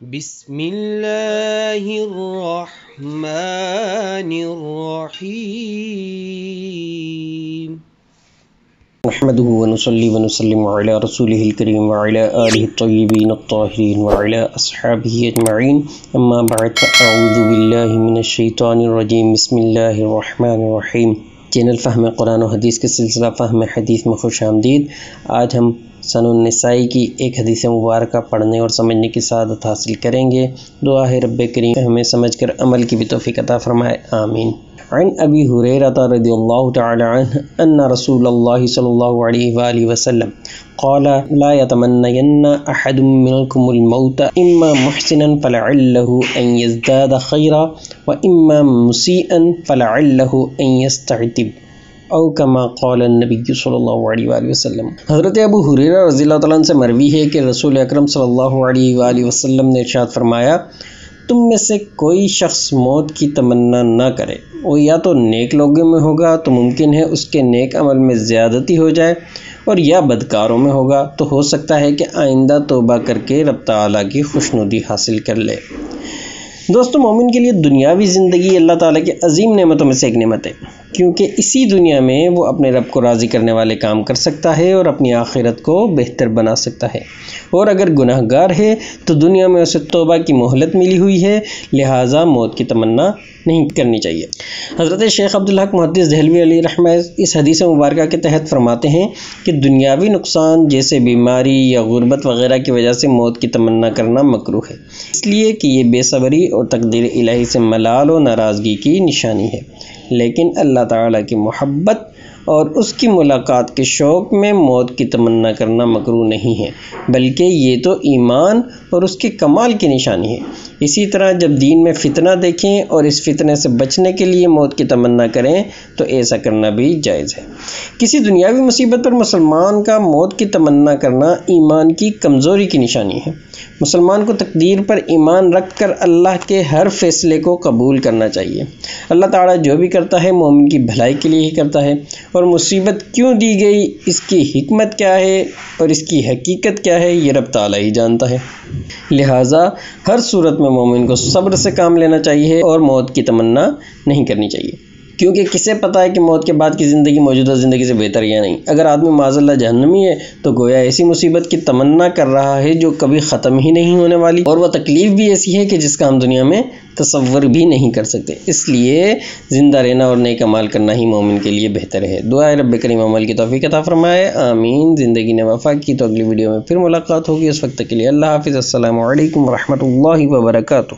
بسم اللہ الرحمن الرحیم نحمده ونصلي ونسلم على رسوله الكريم وعلى آله الطيبين الطاهرين وعلى أصحابه أجمعين أما بعد فأعوذ بالله من الشيطان الرجيم بسم الله الرحمن الرحيم چینل فہم قرآن و حدیث کے سلسلہ فہم حدیث میں خوش آمدید۔ آج ہم سن النسائی کی ایک حدیث مبارکہ پڑھنے اور سمجھنے کی سعادت حاصل کریں گے۔ دعا ہے رب کریم ہمیں سمجھ کر عمل کی بھی توفیق عطا فرمائے، آمین۔ عن ابی ہریرہ رضی اللہ تعالی عنہ ان رسول اللہ صلی اللہ علیہ وآلہ وسلم قال لا يتمنين احد منكم الموت اما محسنا فلعله ان يزداد خيرا واما مسيئا فلعله ان يستعتب او کما قال النبی صلی اللہ علیہ وآلہ وسلم۔ حضرت ابو ہریرہ رضی اللہ تعالیٰ عنہ سے مروی ہے کہ رسول اکرم صلی اللہ علیہ وآلہ وسلم نے ارشاد فرمایا، تم میں سے کوئی شخص موت کی تمنا نہ کرے، وہ یا تو نیک لوگوں میں ہوگا تو ممکن ہے اس کے نیک عمل میں زیادتی ہو جائے، اور یا بدکاروں میں ہوگا تو ہو سکتا ہے کہ آئندہ توبہ کر کے رب تعالیٰ کی خوشنودی حاصل کر لے۔ دوستو، مومن کے لیے دنیاوی زندگی اللہ تعالیٰ کی عظیم نعمتوں میں سے ایک نعمت ہے، کیونکہ اسی دنیا میں وہ اپنے رب کو راضی کرنے والے کام کر سکتا ہے اور اپنی آخرت کو بہتر بنا سکتا ہے، اور اگر گناہ گار ہے تو دنیا میں اسے توبہ کی مہلت ملی ہوئی ہے، لہٰذا موت کی تمنا نہیں کرنی چاہیے۔ حضرت شیخ عبدالحق محدث دہلوی علیہ رحمہ اس حدیث مبارکہ کے تحت فرماتے ہیں کہ دنیاوی نقصان جیسے بیماری یا غربت وغیرہ کی وجہ سے موت کی تمنا کرنا مکروہ ہے، اس لیے کہ یہ بے صبری اور تقدیر الہی سے ملال و ناراضگی کی نشانی ہے، لیکن اللہ تعالیٰ کی محبت اور اس کی ملاقات کے شوق میں موت کی تمنا کرنا مکروہ نہیں ہے، بلکہ یہ تو ایمان اور اس کے کمال کی نشانی ہے۔ اسی طرح جب دین میں فتنہ دیکھیں اور اس فتنے سے بچنے کے لیے موت کی تمنا کریں تو ایسا کرنا بھی جائز ہے۔ کسی دنیاوی مصیبت پر مسلمان کا موت کی تمنا کرنا ایمان کی کمزوری کی نشانی ہے۔ مسلمان کو تقدیر پر ایمان رکھ کر اللہ کے ہر فیصلے کو قبول کرنا چاہیے۔ اللہ تعالیٰ جو بھی کرتا ہے مومن کی بھلائی کے لیے ہی کرتا ہے، اور مصیبت کیوں دی گئی، اس کی حکمت کیا ہے اور اس کی حقیقت کیا ہے، یہ رب تعالیٰ ہی جانتا ہے۔ لہٰذا ہر صورت میں مومن کو صبر سے کام لینا چاہیے اور موت کی تمنا نہیں کرنی چاہیے، کیونکہ کسے پتہ ہے کہ موت کے بعد کی زندگی موجودہ زندگی سے بہتر یا نہیں۔ اگر آدمی معاذ اللہ جہنمی ہے تو گویا ایسی مصیبت کی تمنا کر رہا ہے جو کبھی ختم ہی نہیں ہونے والی، اور وہ تکلیف بھی ایسی ہے کہ جس کا ہم دنیا میں تصور بھی نہیں کر سکتے۔ اس لیے زندہ رہنا اور نیک اعمال کرنا ہی مومن کے لیے بہتر ہے۔ دعا ہے رب کریم عمل کی توفیق عطا فرمائے، آمین۔ زندگی نے وفا کی تو اگلی ویڈیو میں پھر ملاقات ہوگی، اس وقت کے لیے اللہ حافظ، السلام علیکم ورحمۃ اللہ وبرکاتہ۔